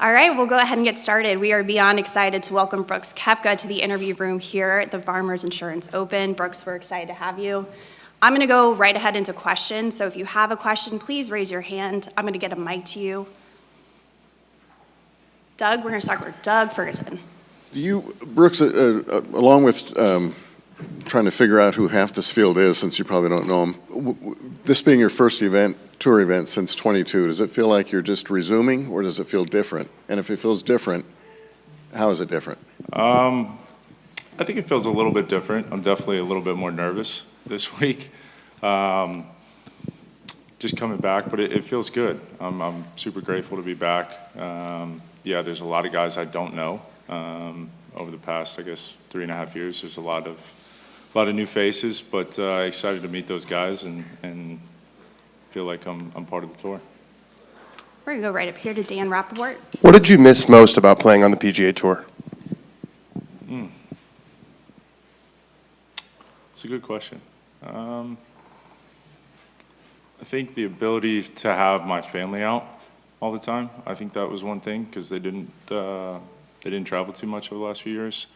All right, we'll go ahead and get started. We are beyond excited to welcome Brooks Koepka to the interview room here at the Farmers Insurance Open. Brooks, we're excited to have you. I'm going to go right ahead into questions, so if you have a question, please raise your hand. I'm going to get a mic to you. Doug, we're going to start with Doug Ferguson. Brooks, along with trying to figure out who half this field is, since you probably don't know them, this being your first tour event since 22, does it feel like you're just resuming, or does it feel different? And if it feels different, how is it different? I think it feels a little bit different. I'm definitely a little bit more nervous this week. Just coming back, but it feels good. I'm super grateful to be back. Yeah, there's a lot of guys I don't know. Over the past, I guess, 3.5 years, there's a lot of new faces, but excited to meet those guys and feel like I'm part of the tour. We're going to go right up here to Dan Rappaport. What did you miss most about playing on the PGA Tour? That's a good question. I think the ability to have my family out all the time. I think that was one thing, because they didn't travel too much over the last few years.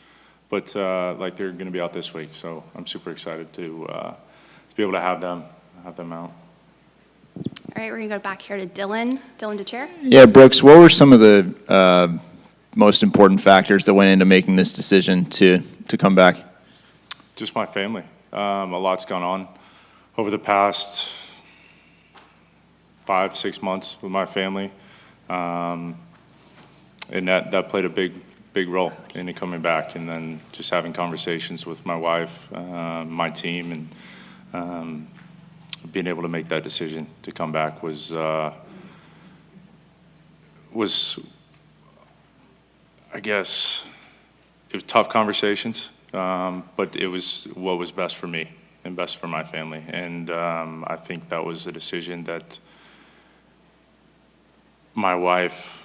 But like, they're going to be out this week, so I'm super excited to be able to have them out. All right, we're going to go back here to Dylan. Dylan DeChair. Yeah, Brooks, what were some of the most important factors that went into making this decision to come back? Just my family. A lot's gone on over the past 5-6 months with my family, and that played a big role in it coming back. And then just having conversations with my wife, my team, and being able to make that decision to come back was I guess it was tough conversations, but it was what was best for me and best for my family. And I think that was a decision that my wife,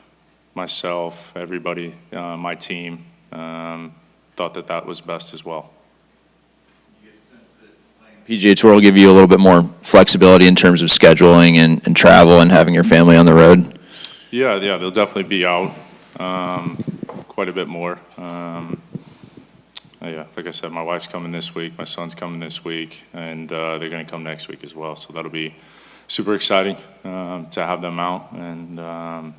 myself, everybody, my team, thought that was best as well. Do you get a sense that playing PGA Tour will give you a little bit more flexibility in terms of scheduling and travel and having your family on the road? Yeah, they'll definitely be out quite a bit more. Yeah, like I said, my wife's coming this week, my son's coming this week, and they're going to come next week as well. So that'll be super exciting to have them out, and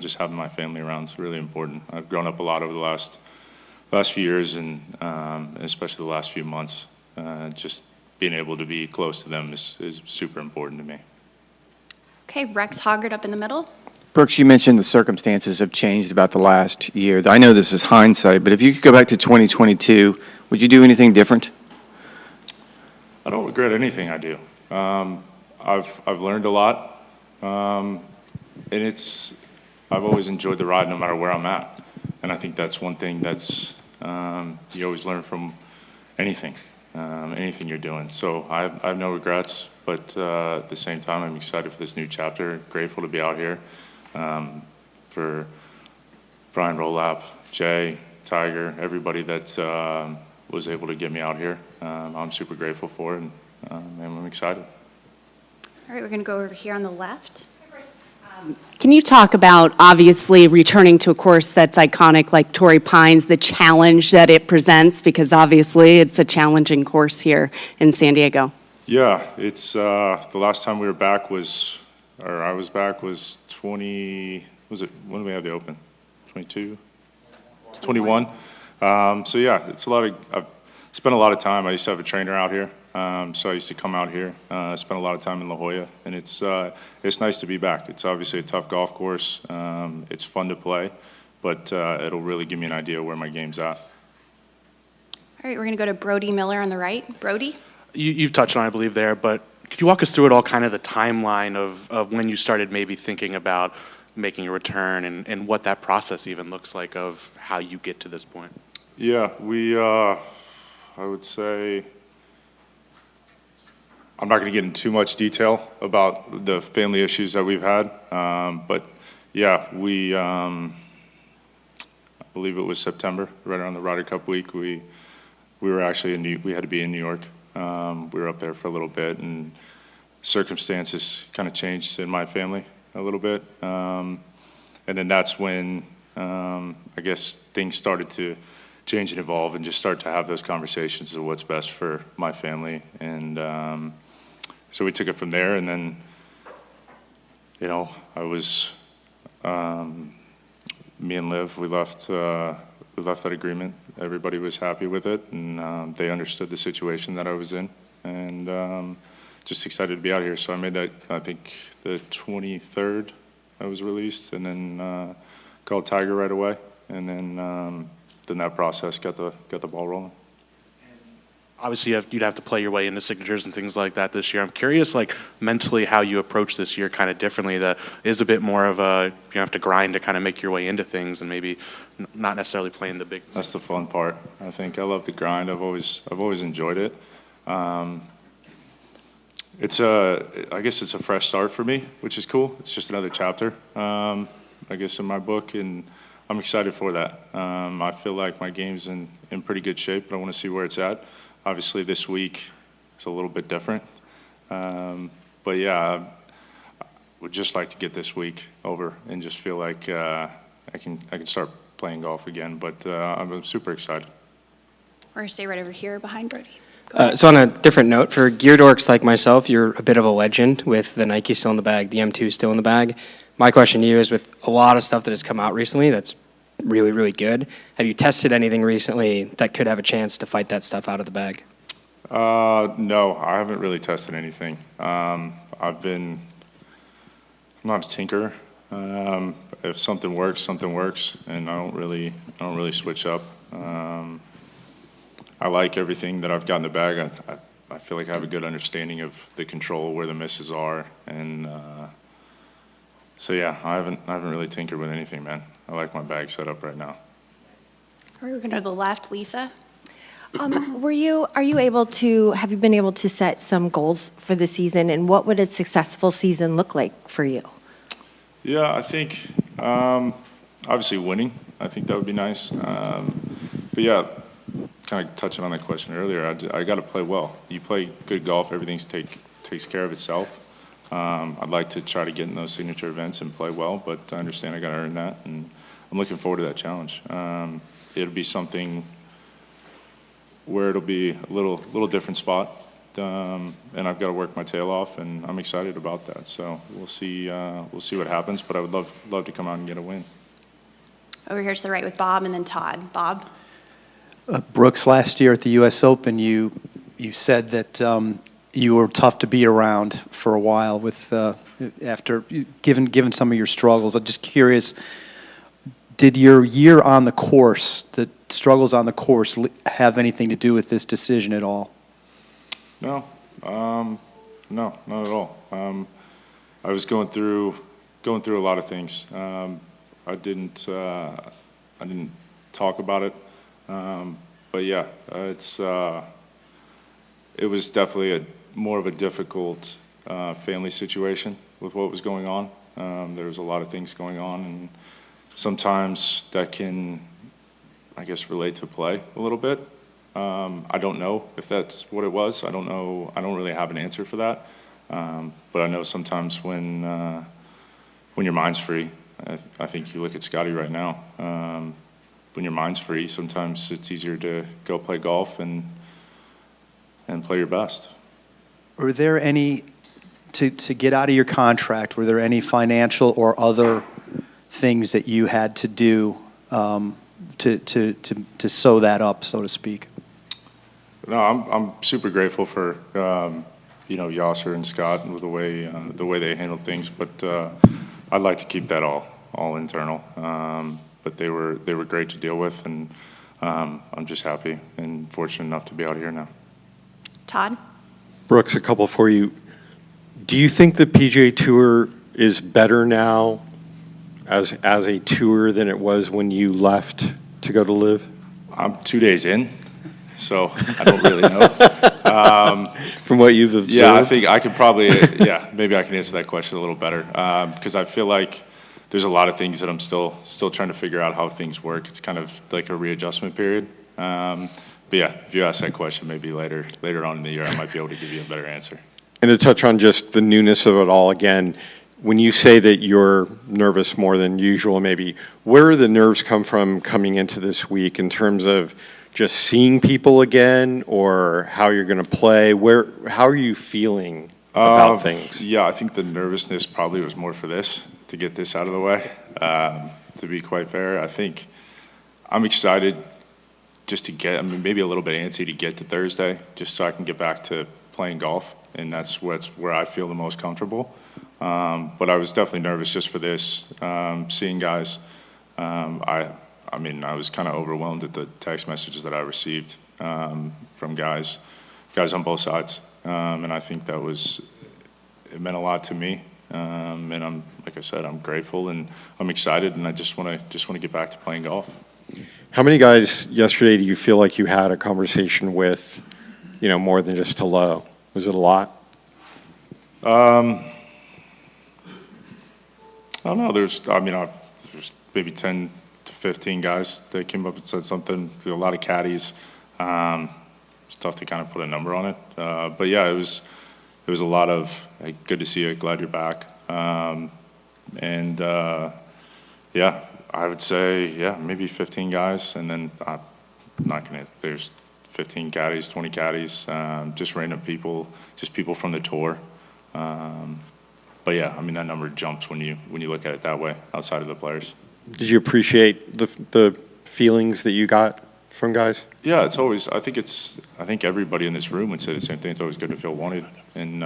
just having my family around is really important. I've grown up a lot over the last few years, and especially the last few months. Just being able to be close to them is super important to me. Okay, Rex Hoggart up in the middle. Brooks, you mentioned the circumstances have changed about the last year. I know this is hindsight, but if you could go back to 2022, would you do anything different? I don't regret anything I do. I've learned a lot, and I've always enjoyed the ride no matter where I'm at. And I think that's one thing that's you always learn from anything you're doing. So I have no regrets, but at the same time, I'm excited for this new chapter. Grateful to be out here. For Brian Rolap, Jay, Tiger, everybody that was able to get me out here. I'm super grateful for it, and I'm excited. All right, we're going to go over here on the left. Can you talk about, obviously, returning to a course that's iconic like Torrey Pines, the challenge that it presents, because obviously it's a challenging course here in San Diego? Yeah, it's the last time we were back I was back was when did we have the Open? 22? 21? So yeah, I've spent a lot of time. I used to have a trainer out here, so I used to come out here, spend a lot of time in La Jolla, and it's nice to be back. It's obviously a tough golf course. It's fun to play, but it'll really give me an idea where my game's at. All right, we're going to go to Brody Miller on the right. Brody? You've touched on it, I believe, there, but could you walk us through it all, kind of the timeline of when you started maybe thinking about making a return and what that process even looks like of how you get to this point? Yeah, I would say, I'm not going to get into too much detail about the family issues that we've had, but yeah, I believe it was September, right around the Ryder Cup week. We were actually we had to be in New York. We were up there for a little bit, and circumstances kind of changed in my family a little bit. And then that's when, I guess, things started to change and evolve and just start to have those conversations of what's best for my family. And so we took it from there. And then, you know, I was, me and Liv, we left that agreement. Everybody was happy with it, and they understood the situation that I was in. And just excited to be out here. So I made that, I think, the 23rd I was released, and then called Tiger right away. And then that process got the ball rolling. Obviously, you'd have to play your way into signatures and things like that this year. I'm curious, like, mentally how you approach this year kind of differently. That is a bit more of a, you have to grind to kind of make your way into things and maybe not necessarily playing the big. That's the fun part. I think I love the grind. I've always enjoyed it. I guess it's a fresh start for me, which is cool. It's just another chapter, I guess, in my book, and I'm excited for that. I feel like my game's in pretty good shape, but I want to see where it's at. Obviously, this week is a little bit different. But yeah, I would just like to get this week over and just feel like I can start playing golf again. But I'm super excited. We're going to stay right over here behind Brody. So on a different note, for gear dorks like myself, you're a bit of a legend with the Nike still in the bag, the M2 still in the bag. My question to you is, with a lot of stuff that has come out recently that's really, really good, have you tested anything recently that could have a chance to fight that stuff out of the bag? No, I haven't really tested anything. I'm not a tinkerer. If something works, and I don't really switch up. I like everything that I've got in the bag. I feel like I have a good understanding of the control, where the misses are, and so yeah, I haven't really tinkered with anything, man. I like my bag set up right now. All right, we're going to the left, Lisa. Have you been able to set some goals for the season, and what would a successful season look like for you? Yeah, I think obviously winning. I think that would be nice. But yeah, kind of touching on that question earlier, I got to play well. You play good golf, everything takes care of itself. I'd like to try to get in those signature events and play well, but I understand I got to earn that, and I'm looking forward to that challenge. It'll be something where it'll be a little different spot, and I've got to work my tail off, and I'm excited about that. So we'll see what happens, but I would love to come out and get a win. Over here to the right with Bob, and then Todd. Bob? Brooks, last year at the U.S. Open, you said that you were tough to be around for a while with after given some of your struggles. I'm just curious, did your year on the course, the struggles on the course, have anything to do with this decision at all? No, not at all. I was going through a lot of things. I didn't talk about it, but yeah, it was definitely more of a difficult family situation with what was going on. There was a lot of things going on, and sometimes that can, I guess, relate to play a little bit. I don't know if that's what it was. I don't know. I don't really have an answer for that. But I know sometimes when your mind's free, I think you look at Scotty right now. When your mind's free, sometimes it's easier to go play golf and play your best. Were there any, to get out of your contract, were there any financial or other things that you had to do to sew that up, so to speak? No, I'm super grateful for Yasser and Scott and the way they handled things, but I'd like to keep that all internal. But they were great to deal with, and I'm just happy and fortunate enough to be out here now. Todd? Brooks, a couple for you. Do you think the PGA Tour is better now as a tour than it was when you left to go to live? I'm 2 days in, so I don't really know. From what you've observed? Yeah, I think I could probably, maybe I can answer that question a little better, because I feel like there's a lot of things that I'm still trying to figure out how things work. It's kind of like a readjustment period. But yeah, if you ask that question maybe later on in the year, I might be able to give you a better answer. And to touch on just the newness of it all again, when you say that you're nervous more than usual, maybe, where do the nerves come from coming into this week in terms of just seeing people again, or how you're going to play? How are you feeling about things? Yeah, I think the nervousness probably was more for this, to get this out of the way. To be quite fair, I think I'm excited just to get, I mean, maybe a little bit antsy to get to Thursday, just so I can get back to playing golf, and that's where I feel the most comfortable. But I was definitely nervous just for this, seeing guys. I mean, I was kind of overwhelmed at the text messages that I received from guys on both sides, and I think it meant a lot to me. And I'm, like I said, I'm grateful and I'm excited, and I just want to get back to playing golf. How many guys yesterday do you feel like you had a conversation with, more than just hello? Was it a lot? I don't know. There's maybe 10 to 15 guys that came up and said something. A lot of caddies. It's tough to kind of put a number on it. But yeah, it was a lot of, hey, good to see you, glad you're back. Yeah, I would say, maybe 15 guys. And then I'm not going to, there's 15 caddies, 20 caddies, just random people, just people from the tour. But yeah, I mean, that number jumps when you look at it that way, outside of the players. Did you appreciate the feelings that you got from guys? Yeah, it's always, I think everybody in this room would say the same thing. It's always good to feel wanted and,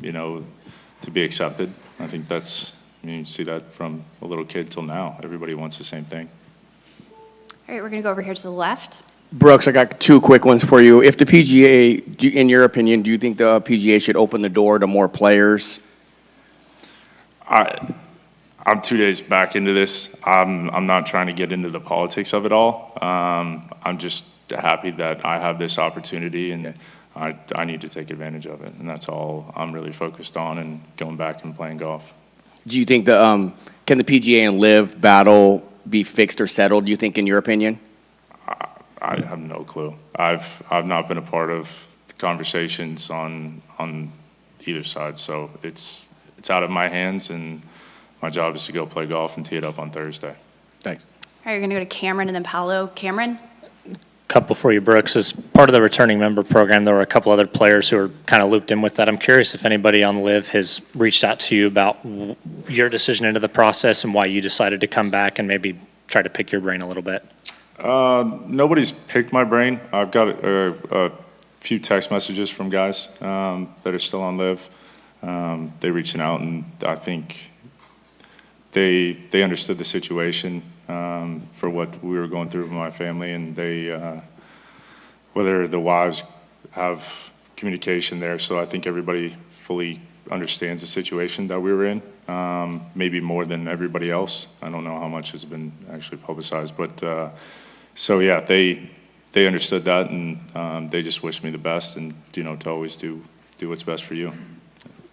to be accepted. I think you see that from a little kid till now. Everybody wants the same thing. All right, we're going to go over here to the left. Brooks, I got two quick ones for you. If the PGA, in your opinion, do you think the PGA should open the door to more players? I'm 2 days back into this. I'm not trying to get into the politics of it all. I'm just happy that I have this opportunity, and I need to take advantage of it. And that's all I'm really focused on, and going back and playing golf. Do you think can the PGA and LIV battle be fixed or settled, do you think, in your opinion? I have no clue. I've not been a part of the conversations on either side, so it's out of my hands, and my job is to go play golf and tee it up on Thursday. Thanks. All right, you're going to go to Cameron and then Paolo. Cameron? Couple for you, Brooks. As part of the returning member program, there were a couple other players who were kind of looped in with that. I'm curious if anybody on LIV has reached out to you about your decision into the process and why you decided to come back, and maybe try to pick your brain a little bit. Nobody's picked my brain. I've got a few text messages from guys that are still on LIV. They reaching out, and I think they understood the situation for what we were going through with my family, and they whether the wives have communication there. So I think everybody fully understands the situation that we were in, maybe more than everybody else. I don't know how much has been actually publicized, but so yeah, they understood that, and they just wished me the best, and to always do what's best for you.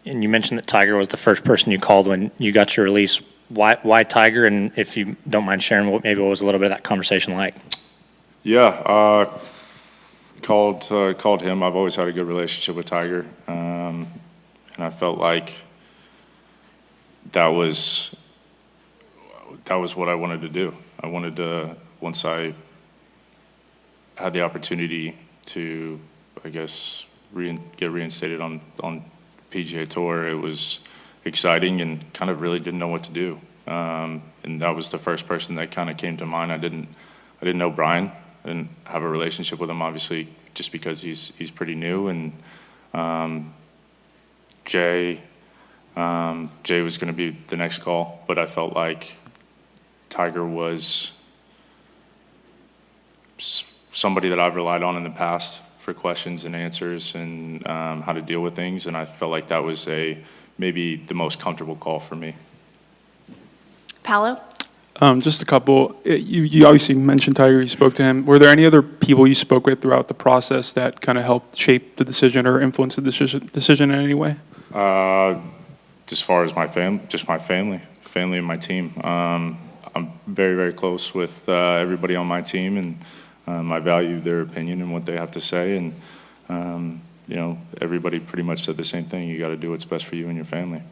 And you mentioned that Tiger was the first person you called when you got your release. Why Tiger? And if you don't mind sharing, what was a little bit of that conversation like? Yeah, called him. I've always had a good relationship with Tiger, and I felt like that was what I wanted to do. I wanted to, once I had the opportunity to, I guess, get reinstated on PGA Tour, it was exciting and kind of really didn't know what to do. And that was the first person that kind of came to mind. I didn't know Brian. I didn't have a relationship with him, obviously, just because he's pretty new. And Jay was going to be the next call, but I felt like Tiger was somebody that I've relied on in the past for questions and answers and how to deal with things, and I felt like that was maybe the most comfortable call for me. Paolo? Just a couple. You obviously mentioned Tiger, you spoke to him. Were there any other people you spoke with throughout the process that kind of helped shape the decision or influence the decision in any way? As far as my family and my team. I'm very, very close with everybody on my team, and I value their opinion and what they have to say. And everybody pretty much said the same thing. You got to do what's best for you and your family.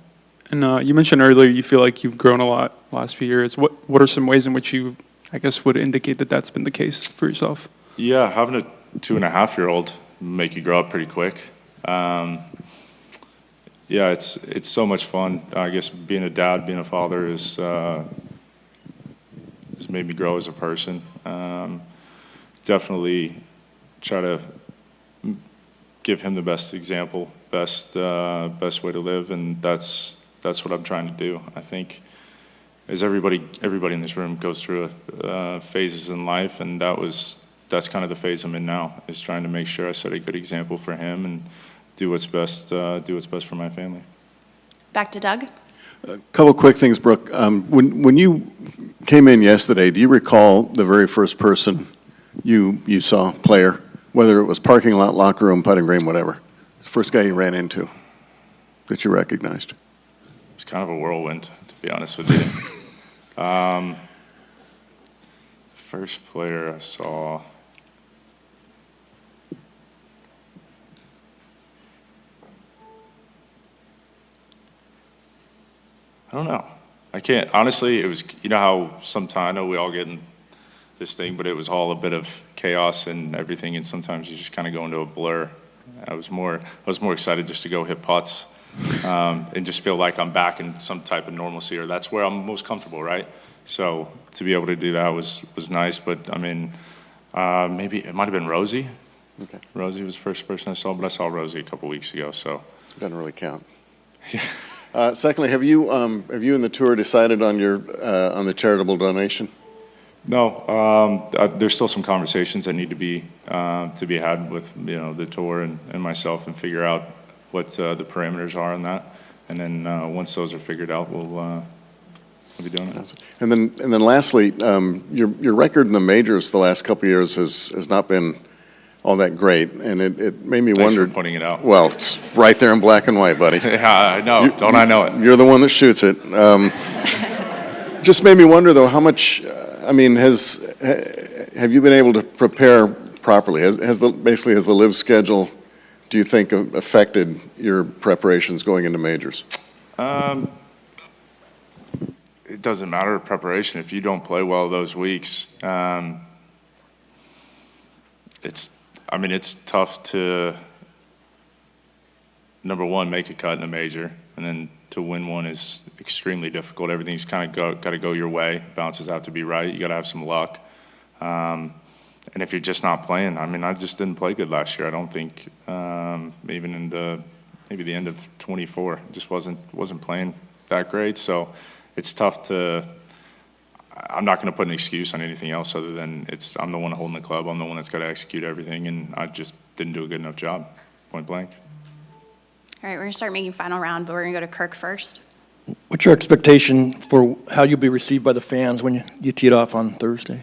And you mentioned earlier you feel like you've grown a lot last few years. What are some ways in which you, I guess, would indicate that that's been the case for yourself? Yeah, having a 2.5-year-old make you grow up pretty quick. Yeah, it's so much fun. I guess being a dad, being a father has made me grow as a person. Definitely try to give him the best example, best way to live, and that's what I'm trying to do. I think as everybody in this room goes through phases in life, and that's kind of the phase I'm in now, is trying to make sure I set a good example for him and do what's best for my family. Back to Doug. A couple quick things, Brooke. When you came in yesterday, do you recall the very first person you saw, player, whether it was parking lot, locker room, putting green, whatever? The first guy you ran into that you recognized? It's kind of a whirlwind, to be honest with you. First player I saw. I don't know. I can't, honestly, it was, you know how sometimes, I know we all get in this thing, but it was all a bit of chaos and everything, and sometimes you just kind of go into a blur. I was more excited just to go hit putts and just feel like I'm back in some type of normalcy, or that's where I'm most comfortable, right? So to be able to do that was nice, but I mean, maybe it might have been Rosie. Okay. Rosie was the first person I saw, but I saw Rosie a couple weeks ago, so. Doesn't really count. Secondly, have you and the tour decided on the charitable donation? No, there's still some conversations that need to be had with the tour and myself, and figure out what the parameters are on that. And then once those are figured out, we'll be doing it. And then lastly, your record in the majors the last couple of years has not been all that great, and it made me wonder. Thanks for pointing it out. Well, it's right there in black and white, buddy. Yeah, I know. Don't I know it? You're the one that shoots it. Just made me wonder, though, how much. I mean, have you been able to prepare properly? Has the live schedule, do you think, affected your preparations going into majors? It doesn't matter preparation if you don't play well those weeks. It's tough to, number one, make a cut in a major, and then to win one is extremely difficult. Everything's kind of got to go your way. Bounces have to be right. You got to have some luck. And if you're just not playing, I mean, I just didn't play good last year. I don't think, even in maybe the end of 24, just wasn't playing that great. So it's tough to. I'm not going to put an excuse on anything else other than I'm the one holding the club. I'm the one that's got to execute everything, and I just didn't do a good enough job, point blank. All right, we're going to start making final round, but we're going to go to Kirk first. What's your expectation for how you'll be received by the fans when you tee it off on Thursday?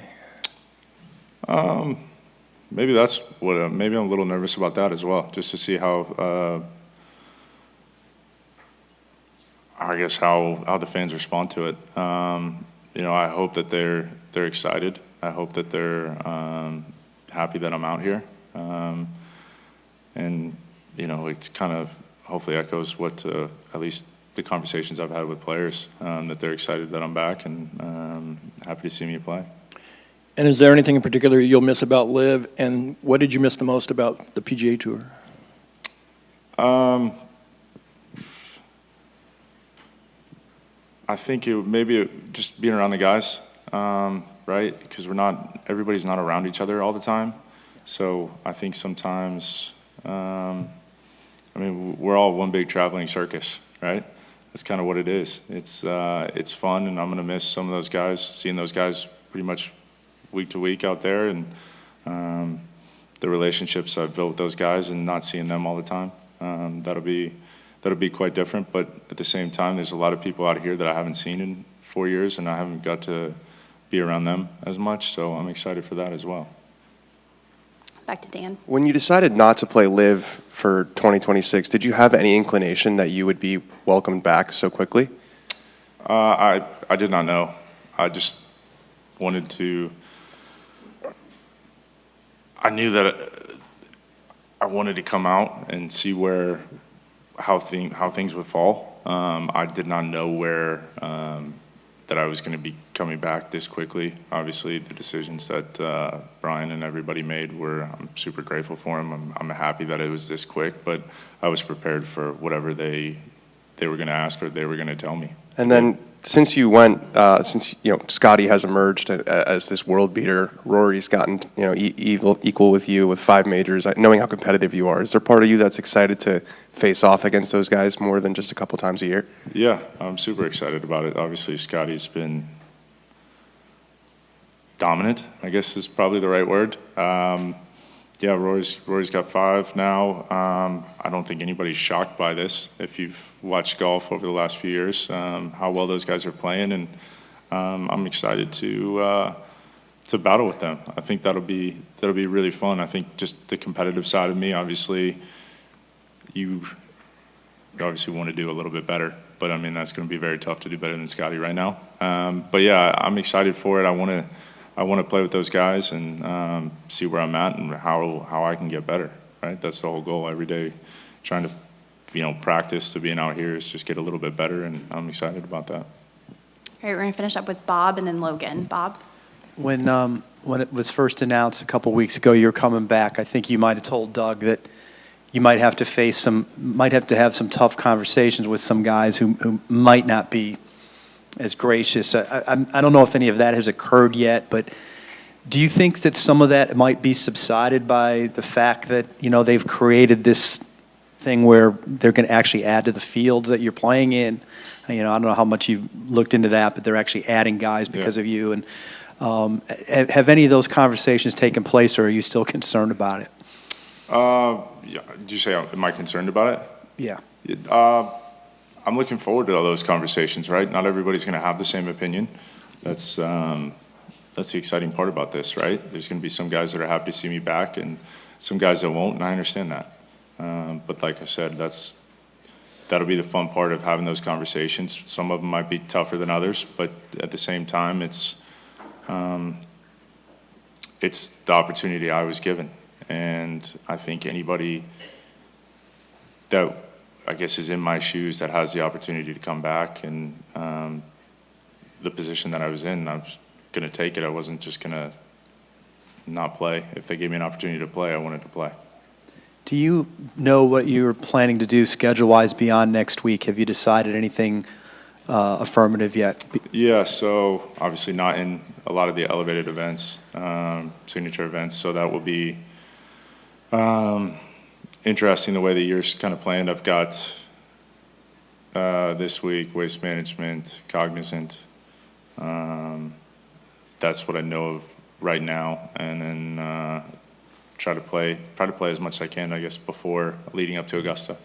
Maybe that's what. Maybe I'm a little nervous about that as well, just to see how. I guess how the fans respond to it. I hope that they're excited. I hope that they're happy that I'm out here, and it's kind of hopefully echoes what at least the conversations I've had with players, that they're excited that I'm back and happy to see me play. And is there anything in particular you'll miss about LIV, and what did you miss the most about the PGA Tour? I think maybe just being around the guys, right? Because everybody's not around each other all the time. So I think sometimes, we're all one big traveling circus, right? That's kind of what it is. It's fun, and I'm going to miss some of those guys, seeing those guys pretty much week to week out there, and the relationships I've built with those guys and not seeing them all the time. That'll be quite different, but at the same time, there's a lot of people out here that I haven't seen in 4 years, and I haven't got to be around them as much, so I'm excited for that as well. Back to Dan. When you decided not to play LIV for 2026, did you have any inclination that you would be welcomed back so quickly? I did not know. I just wanted to. I knew that I wanted to come out and see how things would fall, I did not know that I was going to be coming back this quickly. Obviously, the decisions that Brian and everybody made I'm super grateful for them. I'm happy that it was this quick, but I was prepared for whatever they were going to ask or they were going to tell me. And then since you went, Scotty has emerged as this world beater, Rory's gotten, equal with you with 5 majors, knowing how competitive you are. Is there part of you that's excited to face off against those guys more than just a couple times a year? Yeah, I'm super excited about it. Obviously, Scotty's been dominant, I guess is probably the right word. Yeah, Rory's got 5 now. I don't think anybody's shocked by this. If you've watched golf over the last few years, how well those guys are playing, and I'm excited to battle with them. I think that'll be really fun. I think just the competitive side of me, obviously, you obviously want to do a little bit better, but I mean that's going to be very tough to do better than Scotty right now. But yeah, I'm excited for it. I want to play with those guys and see where I'm at and how I can get better, right? That's the whole goal every day, trying to, practice to being out here is just get a little bit better, and I'm excited about that. All right, we're going to finish up with Bob and then Logan. Bob? When it was first announced a couple weeks ago you were coming back, I think you might have told Doug that you might have to have some tough conversations with some guys who might not be as gracious. I don't know if any of that has occurred yet, but do you think that some of that might be subsided by the fact that, they've created this thing where they're going to actually add to the fields that you're playing in? I don't know how much you've looked into that, but they're actually adding guys because of you. And have any of those conversations taken place, or are you still concerned about it? Yeah. Did you say, am I concerned about it? Yeah. I'm looking forward to all those conversations, right? Not everybody's going to have the same opinion. That's the exciting part about this, right? There's going to be some guys that are happy to see me back and some guys that won't, and I understand that. But like I said, that'll be the fun part of having those conversations. Some of them might be tougher than others, but at the same time, it's the opportunity I was given. And I think anybody that I guess is in my shoes that has the opportunity to come back and the position that I was in, I was going to take it. I wasn't just going to not play. If they gave me an opportunity to play, I wanted to play. Do you know what you're planning to do schedule-wise beyond next week? Have you decided anything affirmative yet? Yeah, so obviously not in a lot of the elevated events, signature events, so that will be interesting the way the year's kind of planned. I've got this week Waste Management, Cognizant. That's what I know of right now, and then try to play as much as I can, I guess, before leading up to Augusta.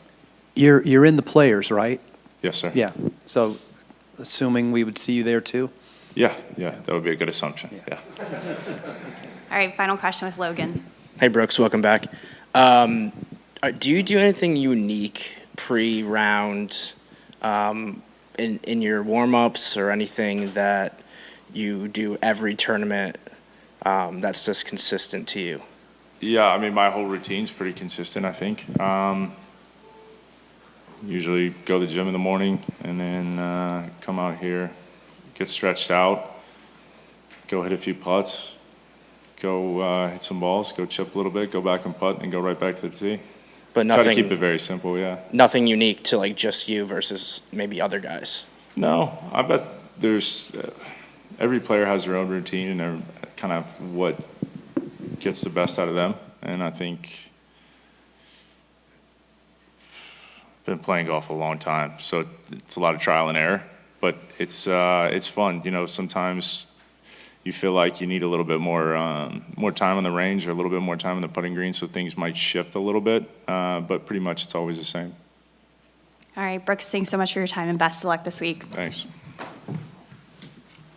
You're in the Players, right? Yes, sir. Yeah. So, assuming we would see you there too. Yeah, that would be a good assumption. Yeah. All right, final question with Logan. Hey, Brooks, welcome back. Do you do anything unique pre-round in your warm-ups or anything that you do every tournament that's just consistent to you? Yeah, I mean, my whole routine's pretty consistent, I think. Usually go to the gym in the morning and then come out here, get stretched out, go hit a few putts, go hit some balls, go chip a little bit, go back and putt, and go right back to the tee. But nothing. Try to keep it very simple, yeah. Nothing unique to like just you versus maybe other guys. No, I bet there's every player has their own routine and kind of what gets the best out of them, and I think I've been playing golf a long time, so it's a lot of trial and error, but it's fun. Sometimes you feel like you need a little bit more time on the range or a little bit more time on the putting green, so things might shift a little bit, but pretty much it's always the same. All right, Brooks, thanks so much for your time and best of luck this week. Thanks.